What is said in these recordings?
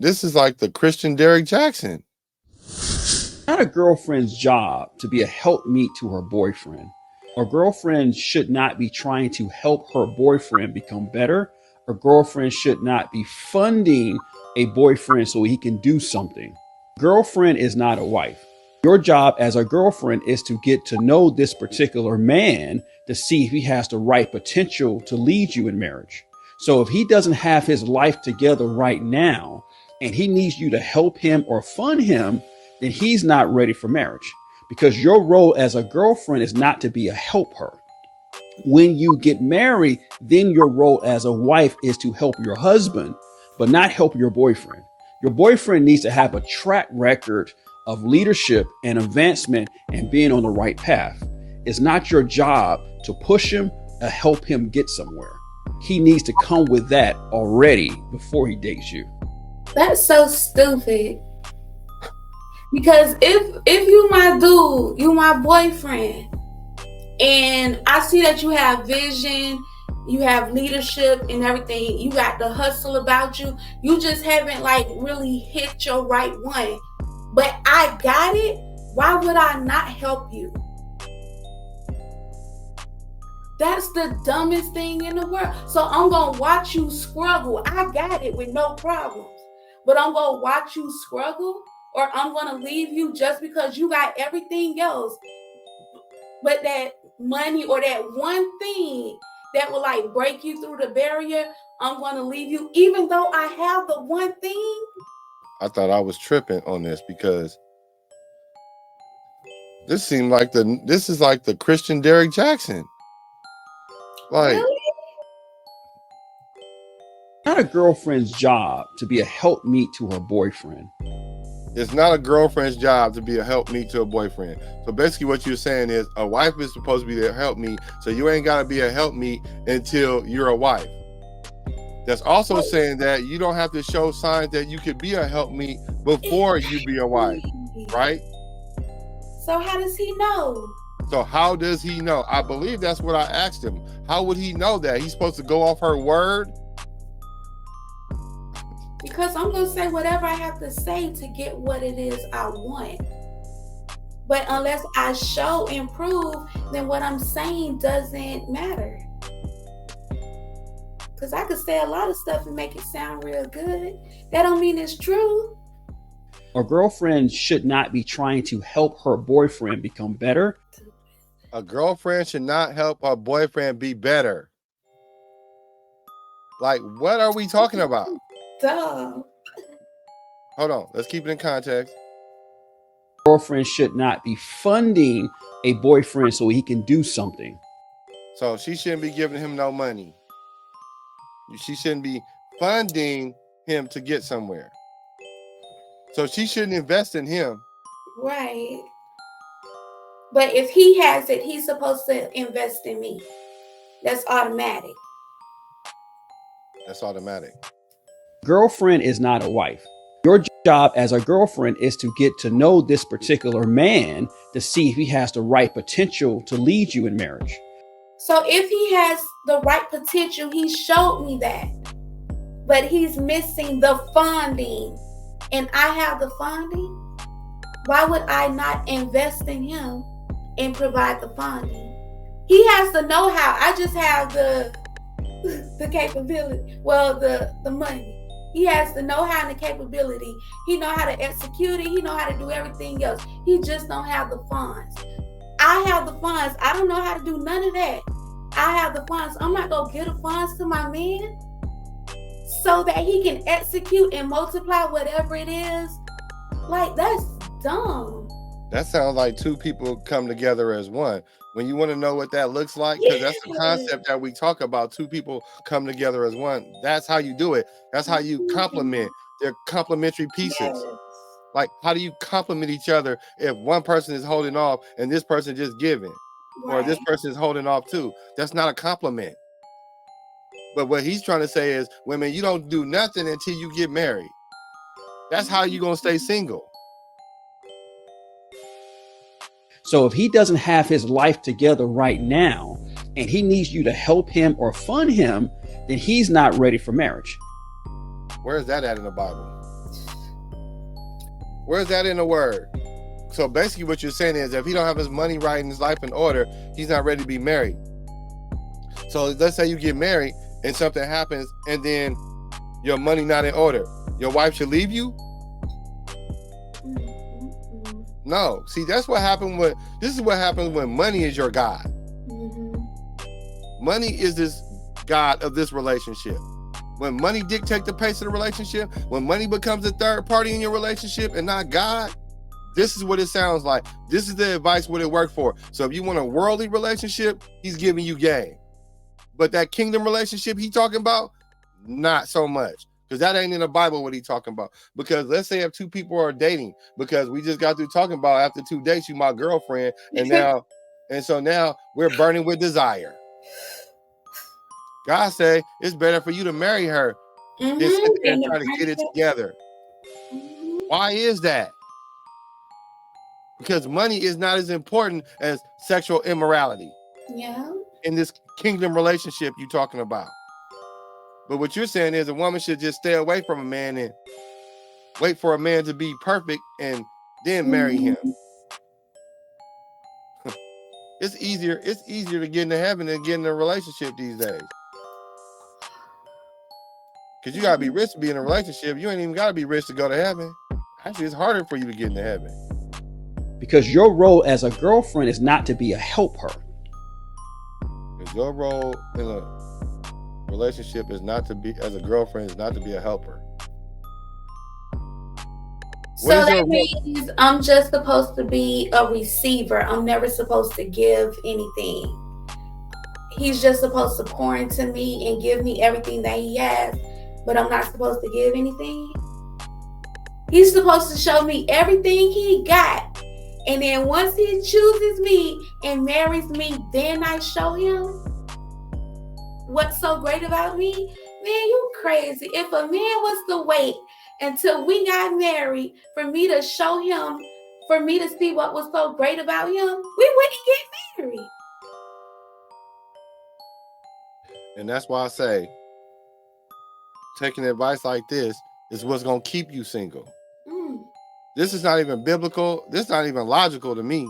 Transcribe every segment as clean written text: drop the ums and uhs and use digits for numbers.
This is like the Christian Derrick Jackson. Not a girlfriend's job to be a helpmeet to her boyfriend. A girlfriend should not be trying to help her boyfriend become better. A girlfriend should not be funding a boyfriend so he can do something. Girlfriend is not a wife. Your job as a girlfriend is to get to know this particular man to see if he has the right potential to lead you in marriage. So if he doesn't have his life together right now and he needs you to help him or fund him, then he's not ready for marriage, because your role as a girlfriend is not to be a helper. When you get married, then your role as a wife is to help your husband, but not help your boyfriend. Your boyfriend needs to have a track record of leadership and advancement and being on the right path. It's not your job to push him or help him get somewhere. He needs to come with that already before he dates you. That's so stupid. Because if you my dude, you my boyfriend, and I see that you have vision, you have leadership and everything, you got the hustle about you, you just haven't like really hit your right one. But I got it, why would I not help you? That's the dumbest thing in the world. So I'm gonna watch you struggle. I got it with no problems. But I'm gonna watch you struggle, or I'm going to leave you just because you got everything else. But that money or that one thing that will like break you through the barrier, I'm going to leave you even though I have the one thing. I thought I was tripping on this because this seemed like this is like the Christian Derrick Jackson. Like, Really? Not a girlfriend's job to be a helpmeet to her boyfriend. it's not a girlfriend's job to be a helpmeet to a boyfriend. So basically what you're saying is a wife is supposed to be the helpmeet, so you ain't got to be a helpmeet until you're a wife. That's also saying that you don't have to show signs that you could be a helpmeet before you be a wife, right? So how does he know? So how does he know? I believe that's what I asked him. How would he know that? He's supposed to go off her word? Because I'm going to say whatever I have to say to get what it is I want. But unless I show and prove, then what I'm saying doesn't matter. Because I could say a lot of stuff and make it sound real good. That don't mean it's true. A girlfriend should not be trying to help her boyfriend become better. A girlfriend should not help her boyfriend be better. Like, what are we talking about? Duh. Hold on, let's keep it in context. Girlfriend should not be funding a boyfriend so he can do something. So she shouldn't be giving him no money. She shouldn't be funding him to get somewhere. So she shouldn't invest in him. Right. But if he has it, he's supposed to invest in me. That's automatic. That's automatic. Girlfriend is not a wife. Your job as a girlfriend is to get to know this particular man to see if he has the right potential to lead you in marriage. So if he has the right potential, he showed me that. But he's missing the funding. And I have the funding. Why would I not invest in him and provide the funding? He has the know-how. I just have the capability. Well, the money. He has the know-how and the capability. He know how to execute it. He know how to do everything else. He just don't have the funds. I have the funds. I don't know how to do none of that. I have the funds. I'm not going to give the funds to my man so that he can execute and multiply whatever it is. Like, that's dumb. That sounds like two people come together as one. When you want to know what that looks like, because that's the concept that we talk about, two people come together as one. That's how you do it. That's how you complement. They're complementary pieces. Yes. Like, how do you complement each other if one person is holding off and this person just giving? Right. Or this person is holding off too? That's not a compliment. But what he's trying to say is, women, you don't do nothing until you get married. That's how you're going to stay single. So if he doesn't have his life together right now and he needs you to help him or fund him, then he's not ready for marriage. Where is that at in the Bible? Where's that in the word? So basically what you're saying is if he don't have his money right and his life in order, he's not ready to be married. So let's say you get married and something happens and then your money not in order. Your wife should leave you? No. See, that's what happened when, this is what happens when money is your God. Money is this God of this relationship. When money dictates the pace of the relationship, when money becomes a third party in your relationship and not God, this is what it sounds like. This is the advice what it worked for. So if you want a worldly relationship, he's giving you game. But that kingdom relationship he talking about, not so much. Because that ain't in the Bible what he talking about. Because let's say if two people are dating, because we just got through talking about after 2 dates, you my girlfriend, and so now we're burning with desire. God say it's better for you to marry her than sit there and try to get it together. Why is that? Because money is not as important as sexual immorality. Yeah. In this kingdom relationship you're talking about. But what you're saying is a woman should just stay away from a man and wait for a man to be perfect and then marry him. It's easier to get into heaven than get in a relationship these days. Because you gotta be rich to be in a relationship. You ain't even gotta be rich to go to heaven. Actually, it's harder for you to get into heaven. Because your role as a girlfriend is not to be a helper. Because your role in a relationship is not to be, as a girlfriend, is not to be a helper. So that means I'm just supposed to be a receiver. I'm never supposed to give anything. He's just supposed to pour into me and give me everything that he has, but I'm not supposed to give anything. He's supposed to show me everything he got. And then once he chooses me and marries me, then I show him what's so great about me. Man, you crazy. If a man was to wait until we got married for me to show him, for me to see what was so great about him, we wouldn't get married. And that's why I say taking advice like this is what's going to keep you single. This is not even biblical. This is not even logical to me.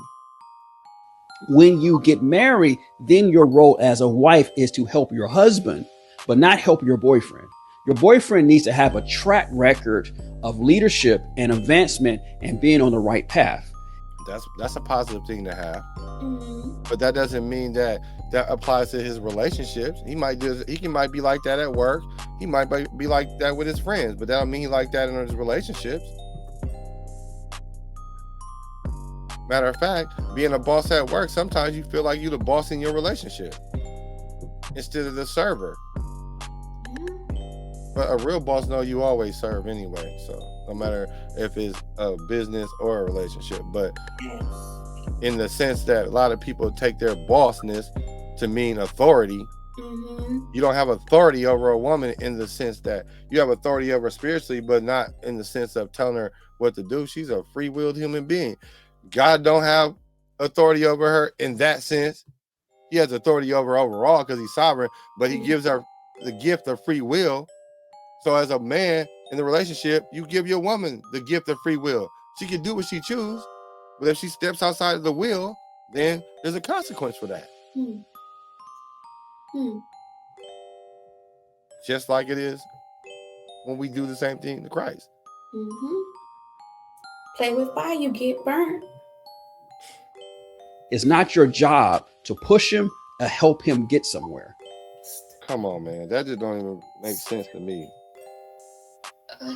When you get married, then your role as a wife is to help your husband, but not help your boyfriend. Your boyfriend needs to have a track record of leadership and advancement and being on the right path. That's a positive thing to have. But that doesn't mean that applies to his relationships. He might be like that at work. He might be like that with his friends, but that don't mean he like that in his relationships. Matter of fact, being a boss at work, sometimes you feel like you're the boss in your relationship instead of the server. But a real boss knows you always serve anyway. So no matter if it's a business or a relationship, but in the sense that a lot of people take their bossness to mean authority. You don't have authority over a woman in the sense that you have authority over her spiritually, but not in the sense of telling her what to do. She's a free-willed human being. God don't have authority over her in that sense. He has authority over her overall because he's sovereign, but he gives her the gift of free will. So as a man in the relationship, you give your woman the gift of free will. She can do what she chooses, but if she steps outside of the will, then there's a consequence for that. Just like it is when we do the same thing to Christ. Play with fire, you get burnt. It's not your job to push him or help him get somewhere. Come on, man. That just don't even make sense to me.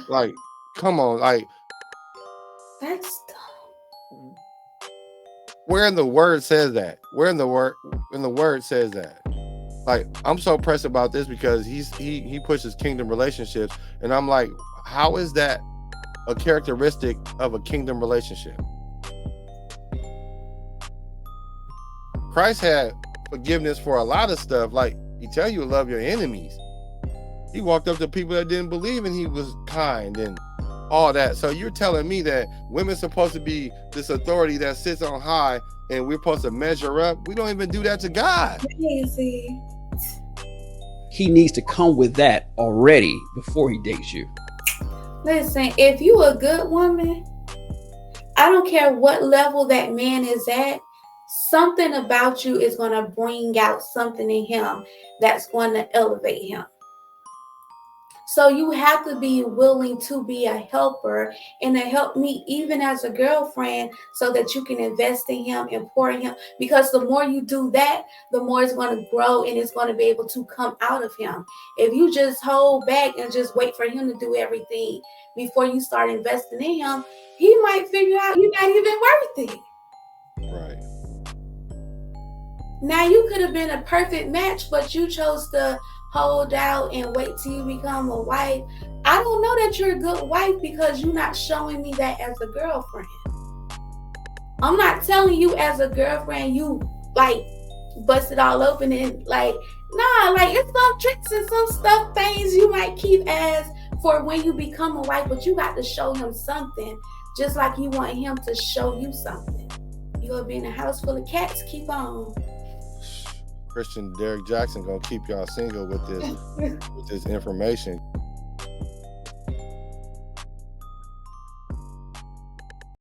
Like, come on, like, that's dumb. Where in the word says that? Where in the word says that? Like, I'm so pressed about this because he pushes kingdom relationships, and I'm like, how is that a characteristic of a kingdom relationship? Christ had forgiveness for a lot of stuff. Like, he tell you to love your enemies. He walked up to people that didn't believe and he was kind and all that. So you're telling me that women's supposed to be this authority that sits on high and we're supposed to measure up? We don't even do that to God. Crazy. He needs to come with that already before he dates you. Listen, if you a good woman I don't care what level that man is at, something about you is going to bring out something in him that's going to elevate him. So you have to be willing to be a helper and a help me even as a girlfriend so that you can invest in him and pour in him. Because the more you do that, the more it's going to grow and it's going to be able to come out of him. If you just hold back and just wait for him to do everything before you start investing in him, he might figure out you're not even worth it. Right. Now you could have been a perfect match, but you chose to hold out and wait till you become a wife. I don't know that you're a good wife because you're not showing me that as a girlfriend. I'm not telling you as a girlfriend you like bust it all open and like, nah, like it's some tricks and some stuff, things you might keep as for when you become a wife, but you got to show him something just like you want him to show you something. You gonna be in a house full of cats, keep on. Christian Derrick Jackson gonna keep y'all single with this information.